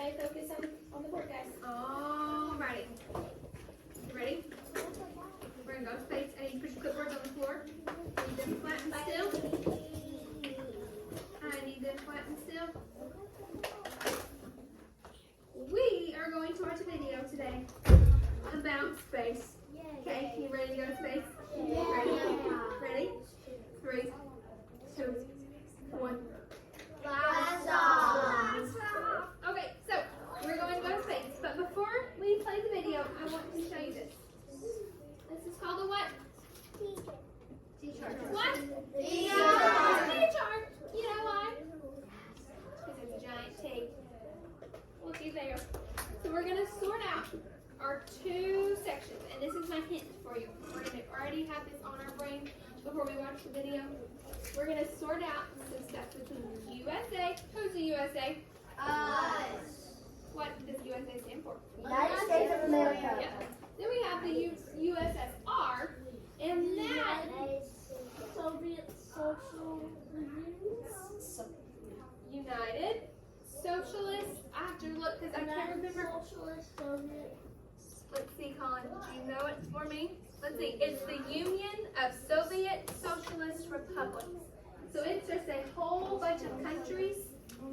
Okay, focus on the board, guys. Alrighty. You ready? We're gonna go to space. I need you to put your clipboards on the floor. I need them flat and still. I need them flat and still. We are going to watch a video today about space. Okay, you ready to go to space? Ready? Ready? 3, 2, 1. Blast off! Okay, so we're going to go to space. But before we play the video, I want to show you this. This is called a what? T-chart. What? T-chart. You know why? Because it's a giant T. Looky there. So we're going to sort out our 2 sections. And this is my hint for you. We're going to already have this on our brain before we watch the video. We're going to sort out some stuff between USA. Who's the USA? Us. What does USA stand for? United States of America. Yeah. Then we have the USSR, and that Soviet Social United Socialist. I have to look because I can't remember. Socialist Soviet. Let's see, Colin. Do you know it for me? Let's see. It's the Union of Soviet Socialist Republics. So it's just a whole bunch of countries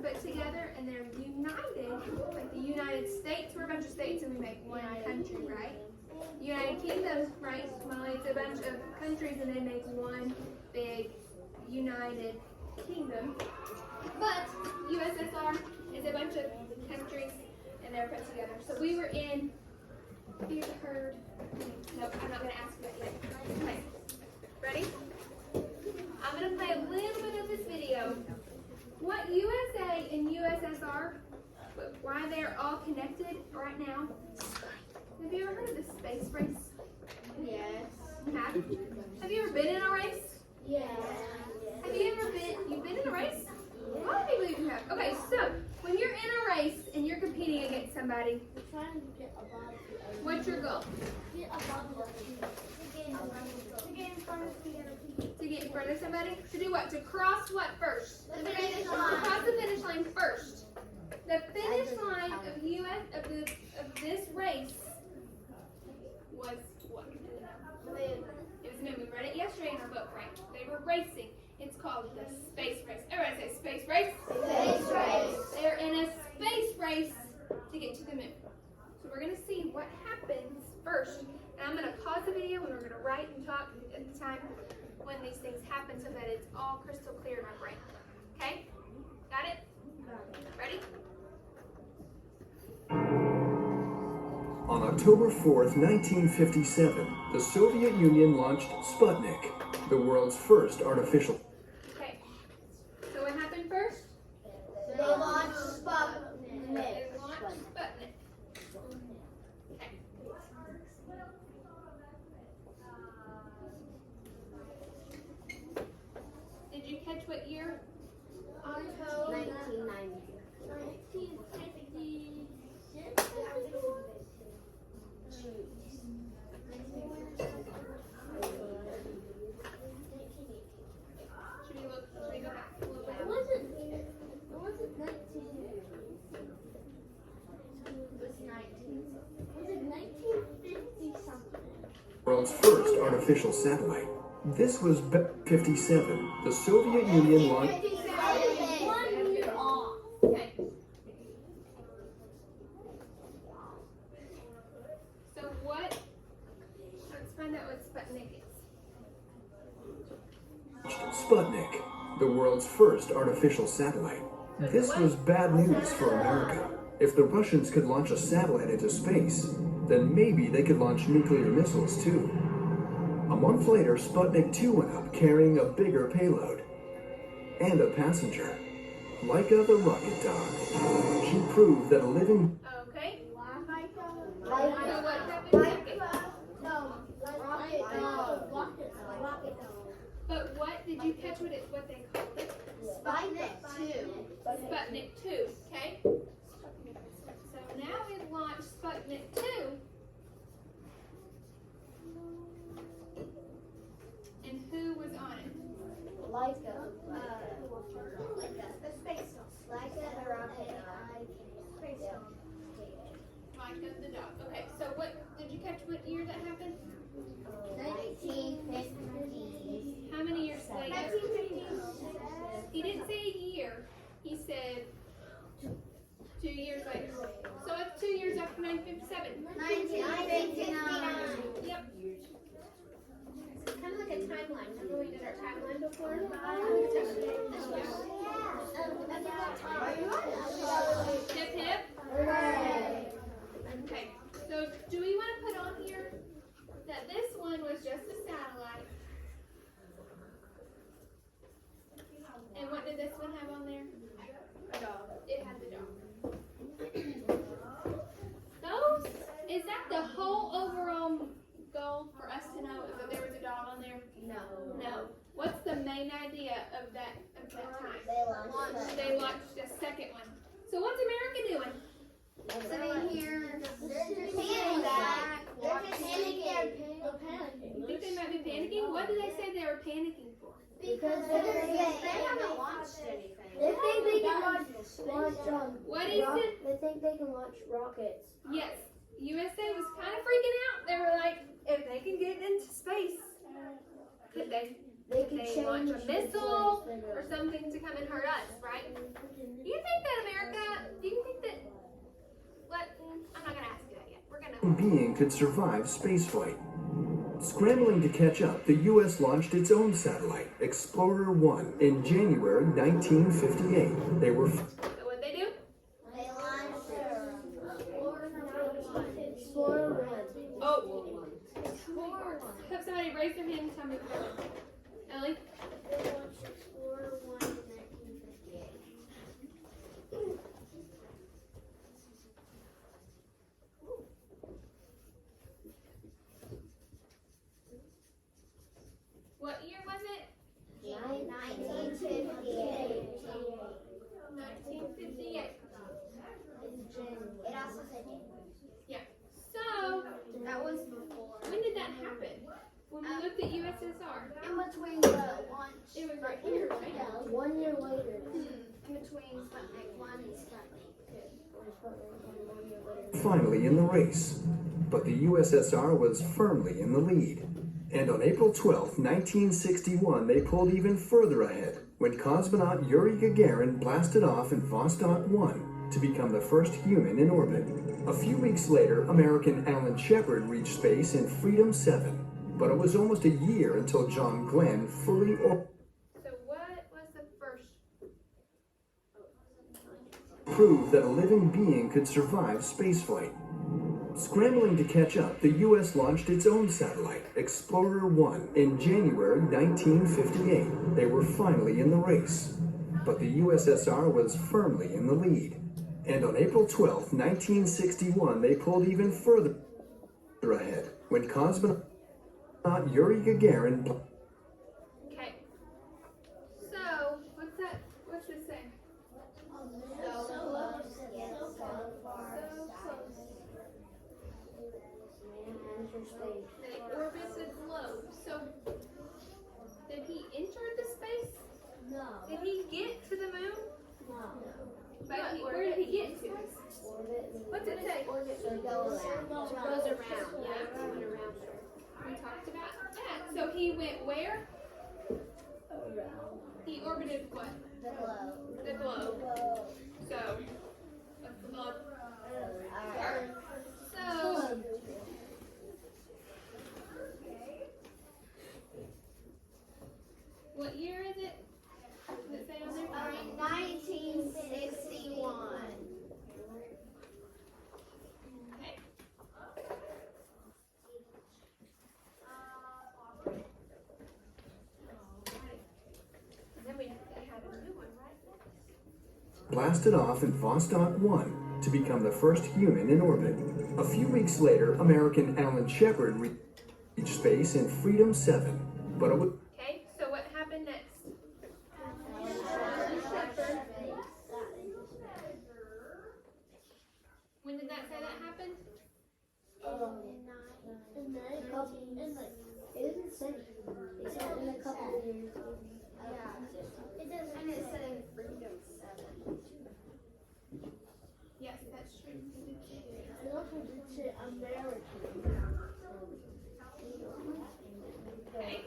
put together, and they're united. Like the United States, we're a bunch of states, and we make one country, right? United Kingdom, right? Well, it's a bunch of countries, and they make one big United Kingdom. But USSR is a bunch of countries, and they're put together. So we were in. Have you ever heard? Nope, I'm not going to ask you that yet. Okay, ready? I'm going to play a little bit of this video. What USA and USSR, why they're all connected right now. Have you ever heard of the space race? Yes. Have you ever been in a race? Yes. Have you ever been, you've been in a race? A lot of people even have. Okay, so when you're in a race and you're competing against somebody, We're trying to get above the what's your goal? Get above the to get in front of the other people. To get in front of somebody? To do what? To cross what first? The finish To line. cross the finish line first. The finish line of this race was what? It was a movie. We read it yesterday in our book, right? They were racing. It's called the space race. Everybody say space race. Space race. They're in a space race to get to the moon. So we're going to see what happens first. And I'm going to pause the video and we're going to write and talk at the time when these things happen so that it's all crystal clear in our brain. Okay? Got it? Ready? On October 4th, 1957, the Soviet Union launched Sputnik, the world's first artificial. Okay. So what happened first? They launched Sputnik. They launched Sputnik. Okay. Did you catch what year? October 1990. 1956. Should we go back a little bit? It wasn't 19. It was 1950 something. World's first artificial satellite. This was 57. The Soviet Union launched. 1 year off. Okay. So let's find out what Sputnik is. Sputnik, the world's first artificial satellite. This was bad news for America. If the Russians could launch a satellite into space, then maybe they could launch nuclear missiles too. A month later, Sputnik 2 went up carrying a bigger payload and a passenger. Laika the rocket dog. She proved that a living... Okay. So Like what happened second? But what did you catch what they called it? Sputnik 2. Sputnik 2, okay? So now we've launched Sputnik 2. And who was on it? Laika. The space. Laika the rocket. Space. before? Hip hip. Okay. So do we want to put on here that this one was just a satellite? And what did this one have on there? A dog. It had the dog. Those, is that the whole overall goal for us to know that there was a dog on there? No. No. What's the main idea of that time? They They launched a second one. So what's America doing? sitting here. They're just panicking. They're just panicking. You think they might be panicking? What did they say they were panicking for? Because they haven't launched anything. They think they can launch What is it? They think they can launch rockets. Yes. USA was kind of freaking out. They were like, if they can get into space, could they launch a missile or something to come and hurt us, right? Do you think that I'm not going to ask you that yet. We're going to. Being could survive spaceflight. Scrambling to catch up, the U.S. launched its own satellite, Explorer 1, in January 1958. They were So what'd they do? They launched Explorer 1. Oh. Have somebody raise their hand and tell me. Ellie? They launched Explorer 1 in 1958. What year was it? 1958. 1958. It also said Yeah. So, that was before. when did that happen? When we looked at USSR? In between the launch. It was right here, right? Yeah, 1 year later. In between Sputnik 1 and Sputnik 2. finally in the race, but the USSR was firmly in the lead. And on April 12, 1961, they pulled even further ahead when cosmonaut Yuri Gagarin blasted off in Vostok 1 to become the first human in orbit. A few weeks later, American Alan Shepard reached space in Freedom 7, but it was almost a year until John Glenn fully So what was the first? proved that a living being could survive spaceflight. Scrambling to catch up, the U.S. launched its own satellite, Explorer 1, in January 1958. They were finally in the race, but the USSR was firmly in the lead. And on April 12, 1961, they pulled even further ahead when cosmonaut Yuri Gagarin. Okay. So, what's that? What's this say? They orbited low. So, did he enter the space? No. Did he get to the moon? No. But where did he get to? What's it say? Orbit or go around. Goes around. Yeah. Went around her. We talked about that. So he went where? He orbited what? The globe. The globe. So, so, what year is it? Does it say on there? 1961. Okay. And then they had a new one, right? Blasted off in Vostok 1 to become the first human in orbit. A few weeks later, American Alan Shepard reached space in Freedom 7, but it was Okay, so what happened next? When did that say that happened? It doesn't say. It said in a couple of years. Yeah. It does, and it said in Freedom 7. Yes, that's true. It did say that. It also did say American. Okay.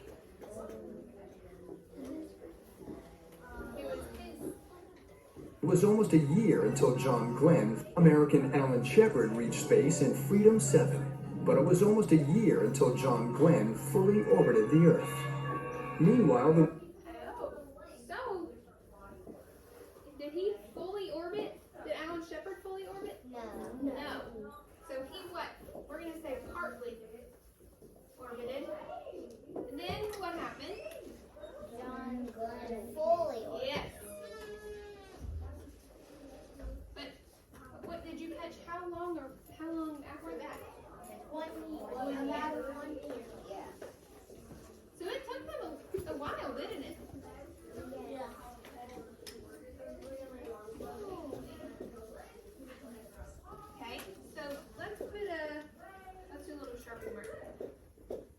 It was his. It was almost a year until John Glenn, American Alan Shepard, reached space in Freedom 7, but it was almost a year until John Glenn fully orbited the Earth. Meanwhile, the he fully orbit? Did Alan Shepard fully orbit? No. So he what? We're going to say partly orbited. And then what happened? John Glenn fully orbited. Yes. But what did you catch? How long after that? 1 year. About 1 year. Yeah. So it took them a while, didn't it? Yeah. Okay, so let's do a little sharper marker.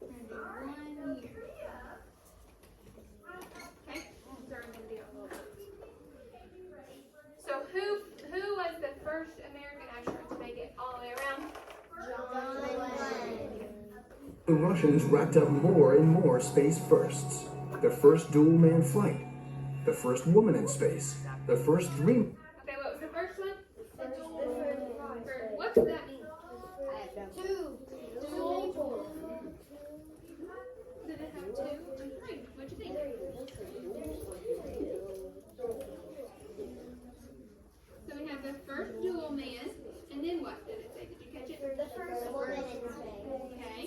And do 1 year. Okay, so I'm gonna do a little bit. So who was the first American astronaut to make it all the way around? John Glenn. The Russians racked up more and more space firsts. The first dual-man flight, the first woman in space, the first three. Okay, what was the first one? What does that mean? Two. Did it have 2 and 3? What'd you think? So we have the first dual man, and then what did it say? Did you catch it? The first woman in space. Okay.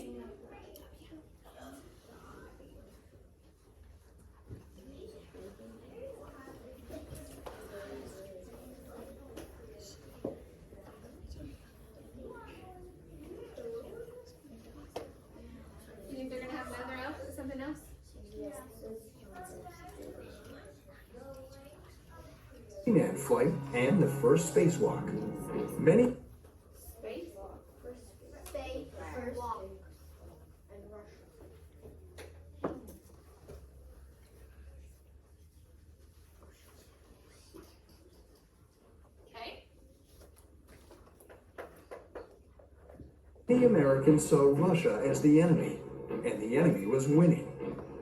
You think they're gonna have something else? Man flight and the first spacewalk. Many Space? Space. First walk. And Russia. Okay. Americans saw Russia as the enemy, and the enemy was winning.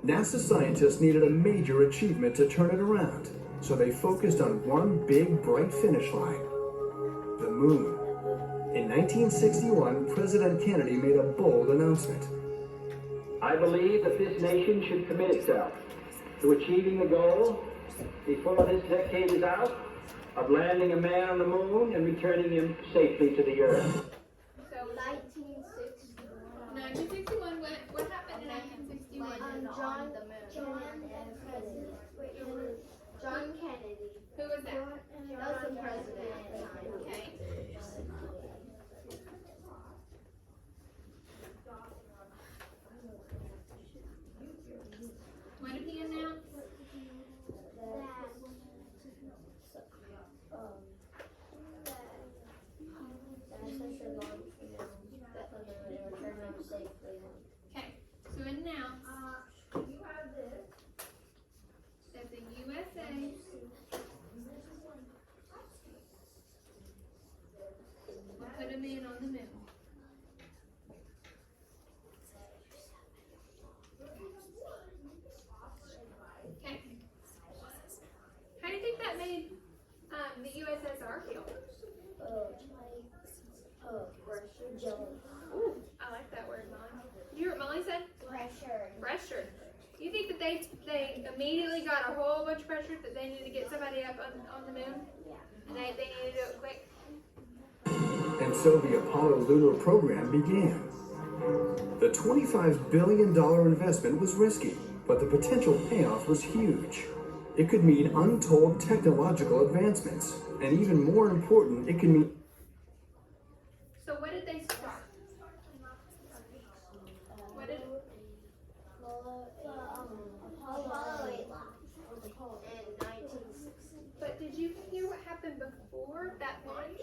NASA scientists needed a major achievement to turn it around, so they focused on one big, bright finish line: the moon. In 1961, President Kennedy made a bold announcement. I believe that this nation should commit itself to achieving the goal, before this decade is out, of landing a man on the moon and returning him safely to the earth. So 1961, what happened in 1961? John Kennedy. Who was that? That was the president at the time. Okay. What did he announce? Okay, so announce that the USA will put a man on the moon. Okay. How do you think that made the USSR feel? Ooh, I like that word, Molly. You hear what Molly said? Pressure. You think that they immediately got a whole bunch of pressure that they needed to get somebody up on the moon? Yeah. And they needed to do it quick? And so the Apollo lunar program began. The $25 billion investment was risky, but the potential payoff was huge. It could mean untold technological advancements, and even more important, it could mean. So what did they start? What did Apollo 8 in 1960. But did you hear what happened before that launch?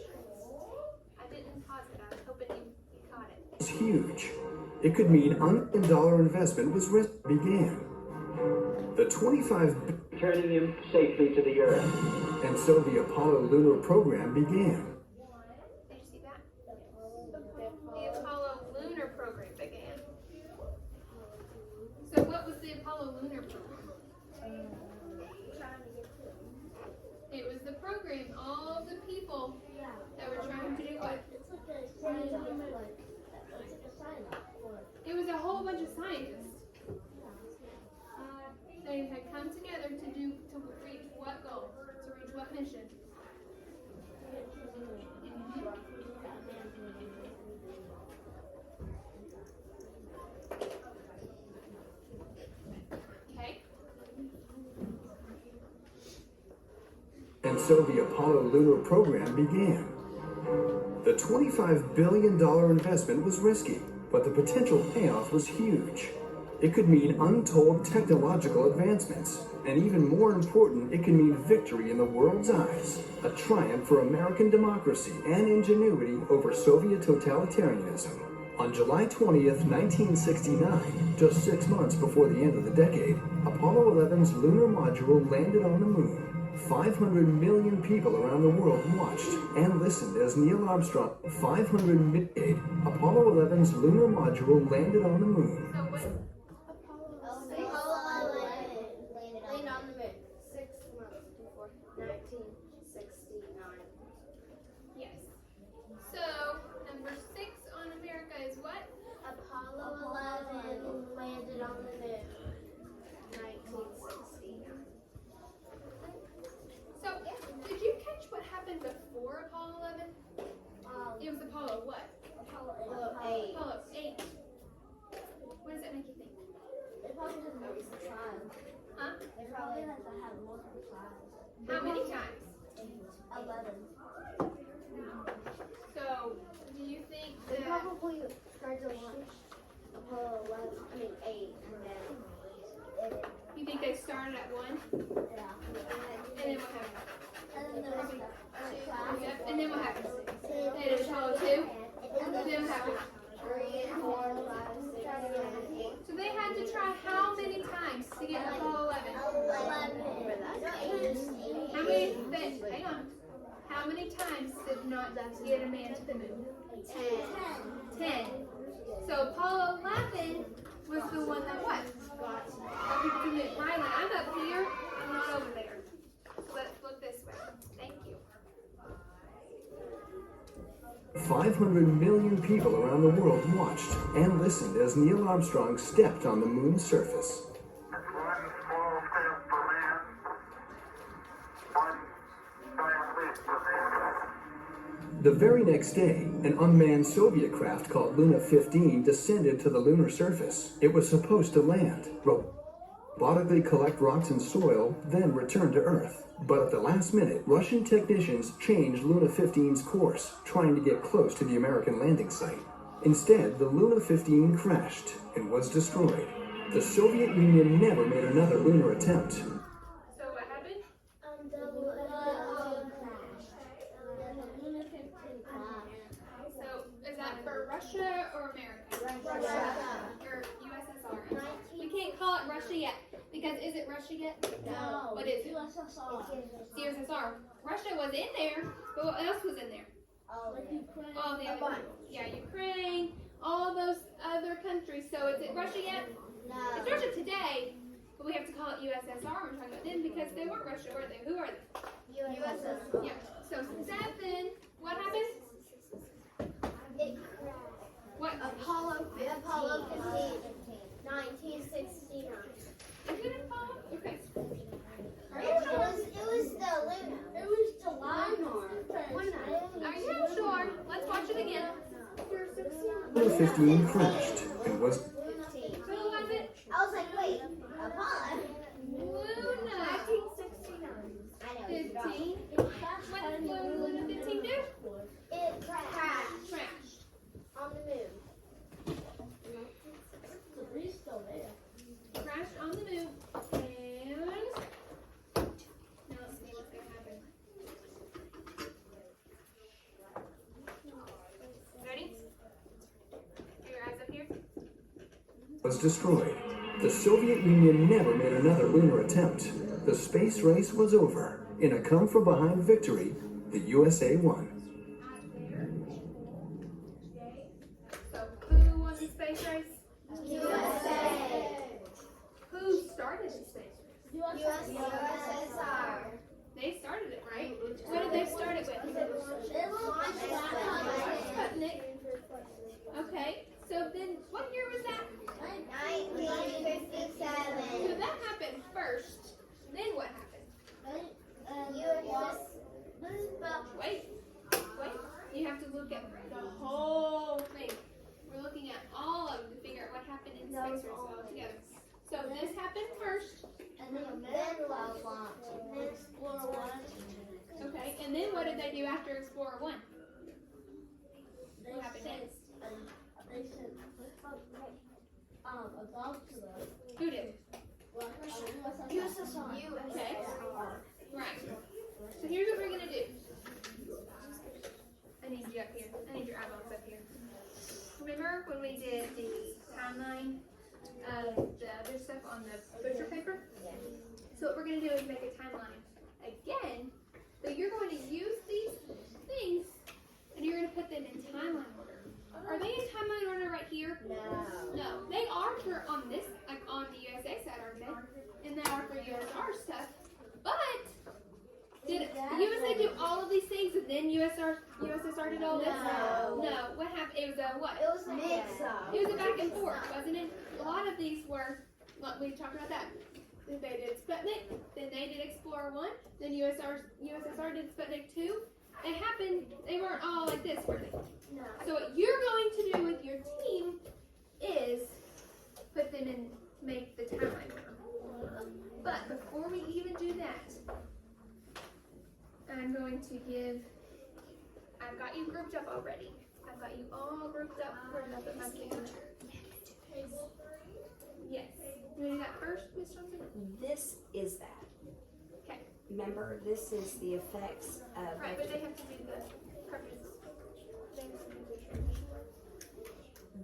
I didn't pause it. I was hoping you caught it. Was huge. It could mean $1 billion investment was began. The 25 Returning him safely to the earth. and so the Apollo lunar program began. Did you see that? The Apollo lunar program began. So what was the Apollo lunar program? It was the program, all of the people that were trying to do what? It was a whole bunch of scientists. They had come together to reach what goal? To reach what mission? so the Apollo lunar program began. The $25 billion investment was risky, but the potential payoff was huge. It could mean untold technological advancements, and even more important, it can mean victory in the world's eyes, a triumph for American democracy and ingenuity over Soviet totalitarianism. On July 20th, 1969, just 6 months before the end of the decade, Apollo 11's lunar module landed on the moon. 500 million people around the world watched and listened as Neil Armstrong, 500 million, Apollo 11's lunar module landed on the moon. Apollo 11 landed on the moon 6 months before 1969. Yes. So, number 6 on America is what? Apollo 11 landed on the moon 1969. So, did you catch what happened before Apollo 11? It was Apollo what? Apollo 8. Apollo 8. What does that make you think? They probably did multiple trials. Huh? They probably had to have multiple trials. How many times? 11. So, do you think They that... probably started to launch Apollo 11, I mean 8, and then You think they started at 1? yeah. And then what happened? And then there was Yep. And then what happened? They They did Apollo 2? And then what happened? 3 and 4, 5, 6, 7, 8. So they had to try how many times to get Apollo 11? 11. How many, hang on. How many times did not get a man to the moon? 10. So Apollo 11 was the one that what? Got people to the moon. Riley, I'm up here. I'm not over there. So let's look this way. Thank you. 500 million people around the world watched and listened as Neil Armstrong stepped on the moon's surface. One small step for man, one giant leap for mankind. The very next day, an unmanned Soviet craft called Luna 15 descended to the lunar surface. It was supposed to land, robotically collect rocks and soil, then return to Earth. But at the last minute, Russian technicians changed Luna 15's course, trying to get close to the American landing site. Instead, the Luna 15 crashed and was destroyed. The Soviet Union never made another lunar attempt. So what happened? So is that for Russia or America? Russia. Or USSR? We can't call it Russia yet. Because is it Russia yet? No. What is it? USSR. It's USSR. Russia was in there, but what else was in there? All All the other, yeah, Ukraine, all those other countries. So is it Russia yet? It's No. Russia today, but we have to call it USSR. We're talking about them because they weren't Russia, were they? Who are they? USSR. Yeah. So 7. What happened? It crashed. What? Apollo 15. 1969. Is it Apollo? Okay. It was the Luna. It was July. Are you sure? Let's watch it again. Luna 15 crashed and was 15. Who was it? I was like, wait, Apollo? Luna. 1969. I know. 15. What did Luna 15 do? It crashed Crashed. on the moon. It's still there. Crashed on the moon. And now let's see what's going to happen. Ready? Get your eyes up here. was destroyed. The Soviet Union never made another lunar attempt. The space race was over. In a come-from-behind victory, the USA won. So who won the space race? USA. Who started the space race? USSR. They started it, right? What did they start it with? Sputnik. Okay. So then, what year was that? 1957. So that happened first. Then what happened? Wait. You have to look at the whole thing. We're looking at all of them to figure out what happened in the space race all together. So this happened first. And then Love launched. And then Explorer 1. Okay, and then what did they do after Explorer 1? They What happened sent, next? they sent a dog to us. Who did? USSR. Okay. Right. So here's what we're going to do. I need you up here. I need your eyeballs up here. Remember when we did the timeline of the other stuff on the butcher paper? So what we're going to do is make a timeline again. So you're going to use these things and you're going to put them in timeline order. Are they in timeline order right here? No. They are for on this, like on the USA side, aren't they? And they are for USR stuff. But did USA do all of these things and then USSR did all this? No. What happened? It was a what? It was a mix-up. It was a back and forth, wasn't it? A lot of these were, well, we talked about that. They did Sputnik, then they did Explorer 1, then USSR did Sputnik 2. It happened, they weren't all like this, were they? No. So what you're going to do with your team is put them in, make the timeline order. But before we even do that, I'm going to give, I've got you grouped up already. I've got you all grouped up. Where did I put my signature? Yes. You want to do that first, Ms. Johnson? This is that. Okay. Remember, this is the effects of. Right, but they have to do the purpose. They have to do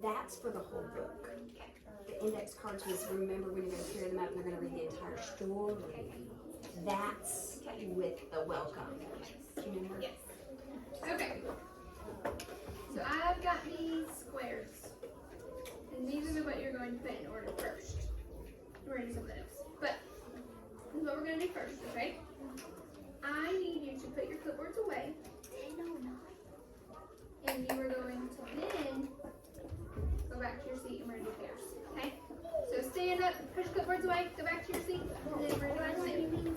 the That's for the whole book. Okay. The index cards was, remember, when you're going to tear them up, you're going to read the entire story. That's with the welcome. Do you remember? Yes. Okay. So I've got these squares. And these are what you're going to put in order first. We're in some of those. But this is what we're going to do first, okay? I need you to put your clipboards away. And you are going to then go back to your seat and we're going to do pairs. Okay? So stand up, push clipboards away, go back to your seat, and then we're going to do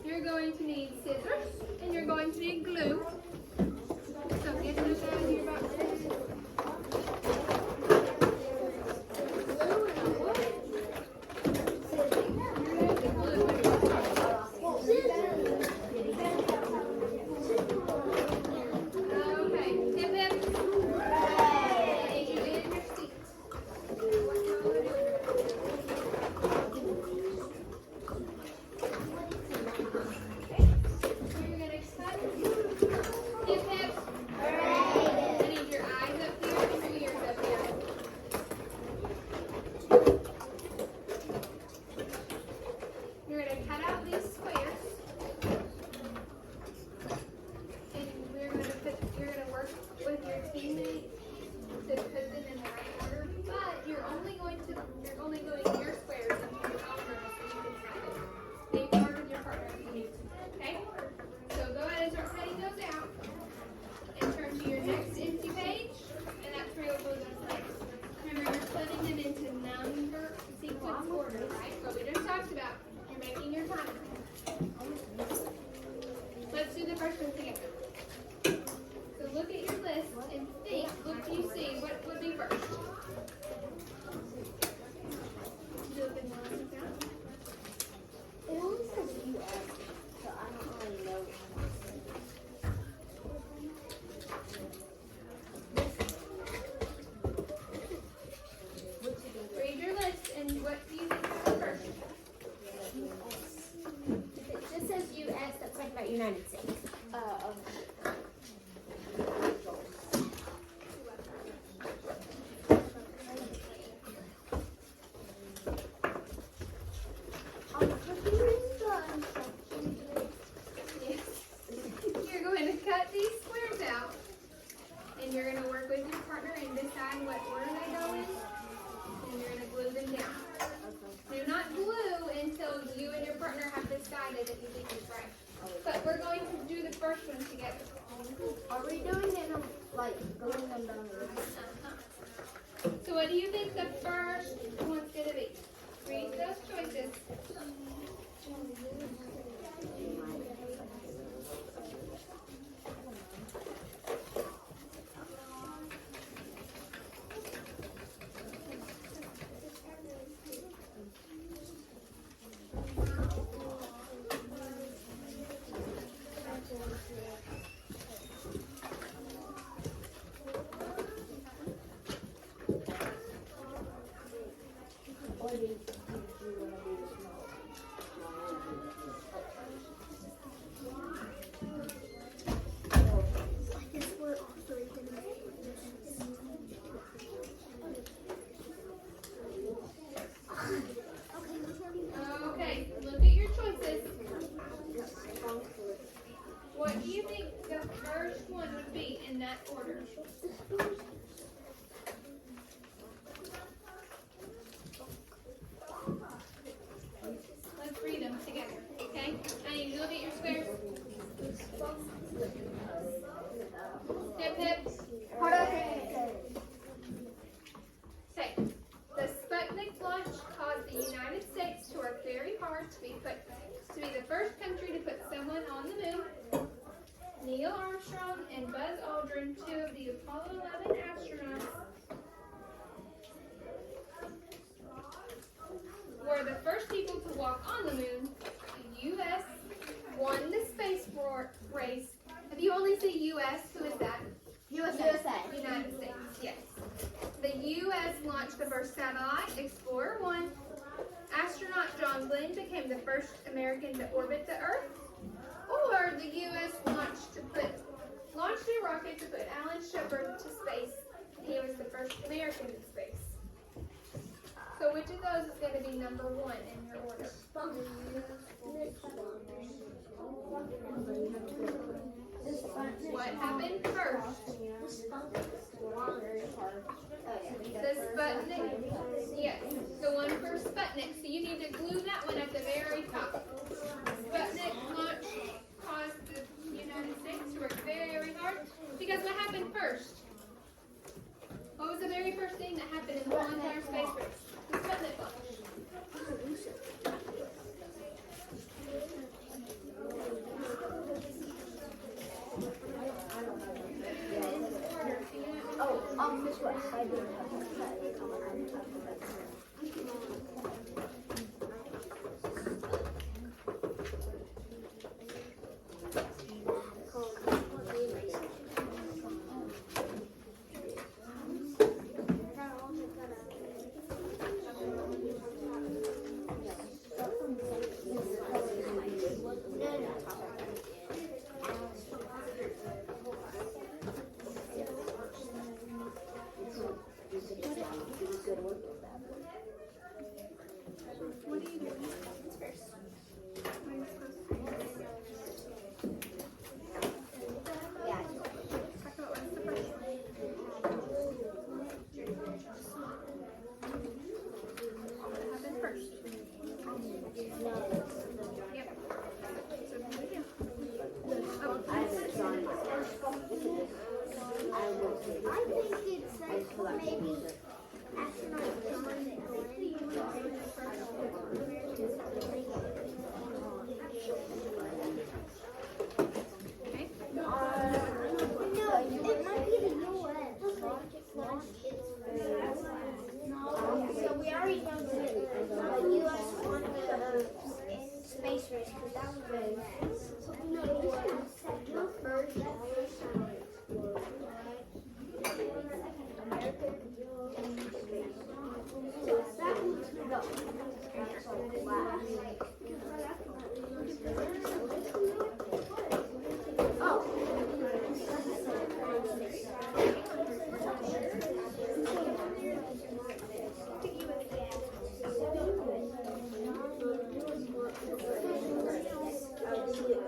You're going to need scissors and you're going to need glue. So get those out of your boxes. Okay, hip hip. Need you in your seat. You're gonna cut. Hip hip. I need your eyes up here and your ears up here. You're gonna cut out these squares. And you're gonna work with your teammates to put them in the right order. But you're only doing your squares into your own row so you can have it. Then you work with your partner if you need to. Okay? So go ahead and start cutting those out. And turn to your next empty page. And that's where you'll glue those legs. Remember, you're putting them into number sequence order, right? What we just talked about. You're making your time. Let's do the first one together. So look at your list and think, what do you see? What would be first? Did you look at the list down? It only says US, so I don't really know. Read your list and what do you think is first? If it just says US, that's like about United States. Okay. On the computer, first one together. Are we doing it like going them down the road? So what do you think the first one's going to be? Read those choices. Okay, look at your choices. What do you think the first one would be in that order? Let's read them together, okay? I need you to look at your squares. Hip hip. Hold on. Okay. The Sputnik launch caused the United States to work very hard to be the first country to put someone on the moon. Neil Armstrong and Buzz Aldrin, two of the Apollo 11 astronauts, were the first people to walk on the moon. The U.S. won the space race. If you only say U.S., who is that? USA. United States, yes. The U.S. launched the first satellite, Explorer 1. Astronaut John Glenn became the first American to orbit the Earth. Or the U.S. launched a rocket to put Alan Shepard to space. He was the first American in space. So which of those is going to be number one in your order? What happened first? The Sputnik. Yes, the one for Sputnik. So you need to glue that one at the very top. Sputnik launch caused the United States to work very hard. Because what happened first? What was the very first thing that happened in the whole entire space race? The Sputnik launch. This way. I didn't have Thank you.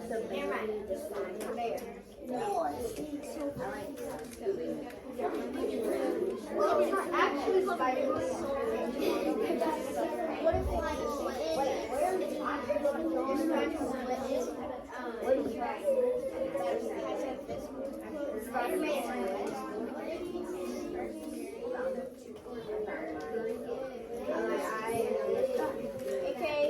Well, it's not actually spiders. What if it's like, wait, where is it? What is it? Spider-Man. Okay,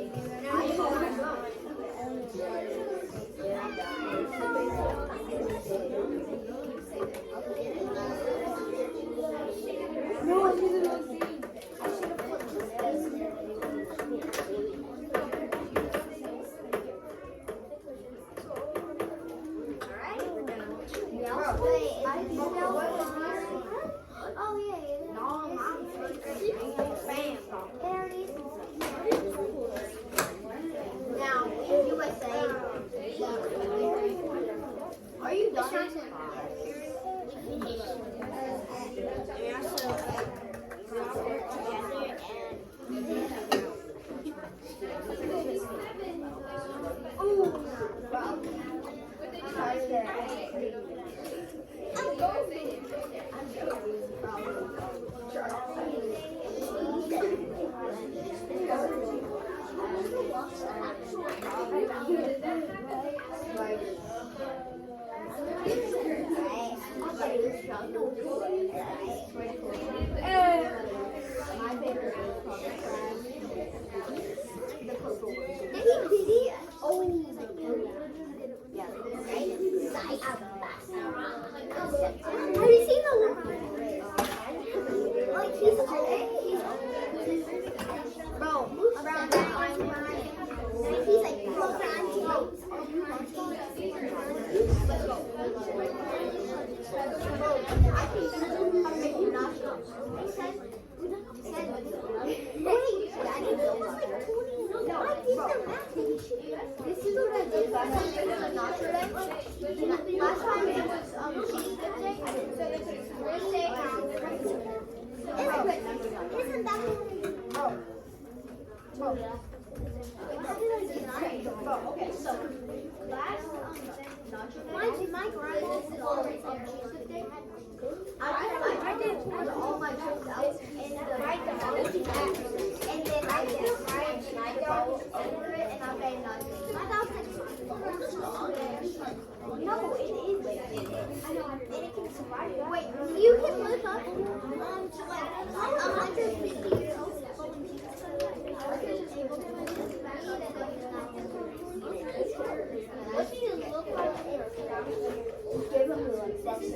no, I didn't know. I should have put this. Alright, we're gonna. Oh, yeah. No, Mom. Now, in USA, are you done? Have you seen the like he's bro around that time he's like let's go. I think make you not stop. He said wait, Daddy, this is like 20 I did the math. This is what I did last time it was not your day. Last time it was Tuesday. So this is Thursday. Isn't that okay, so last my garage is all Tuesday. I did pour all my chips out in the and then I just and I don't over it and I made nothing. My dog's like, no, it is. And it can survive. Wait, you can live up to like 150 years old. What do you look like?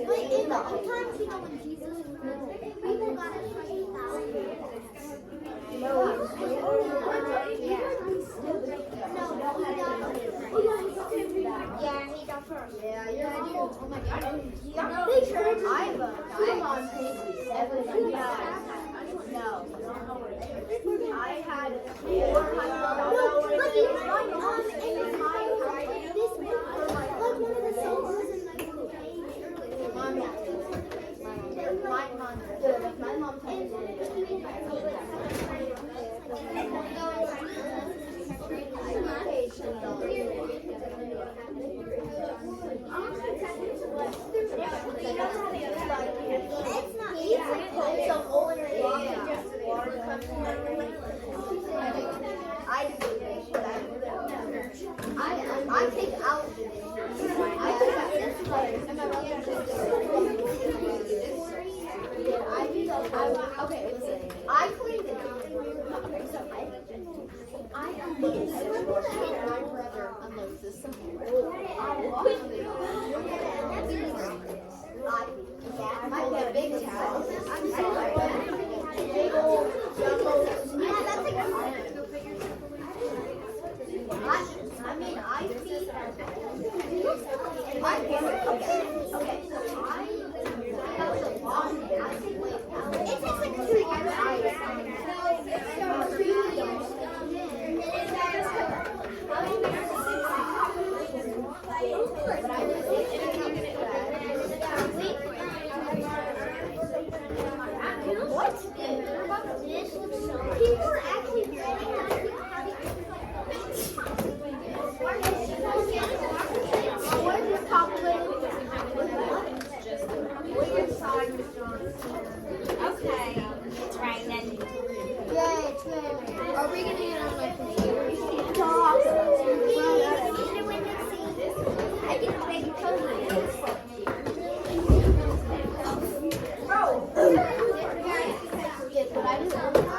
Wait, in the old times, you know, when Jesus was born, people got it for 8,000 years. Yeah, he got first. Yeah, I do. Oh my God. They turned Iva. On page 7. No. I had 400. No, like it's my mom and my this like one of the soldiers in like the page. My mom told it's not easy. It's a hole in her water comes I take out this letter. Okay, listen. I cleaned it. My brother unloads this. My big house. I'm so big old jumbo. Yeah, that's like I mean, I feed okay, so I have to wash it. I think, wait, it takes like 2 hours. What? People are actually do.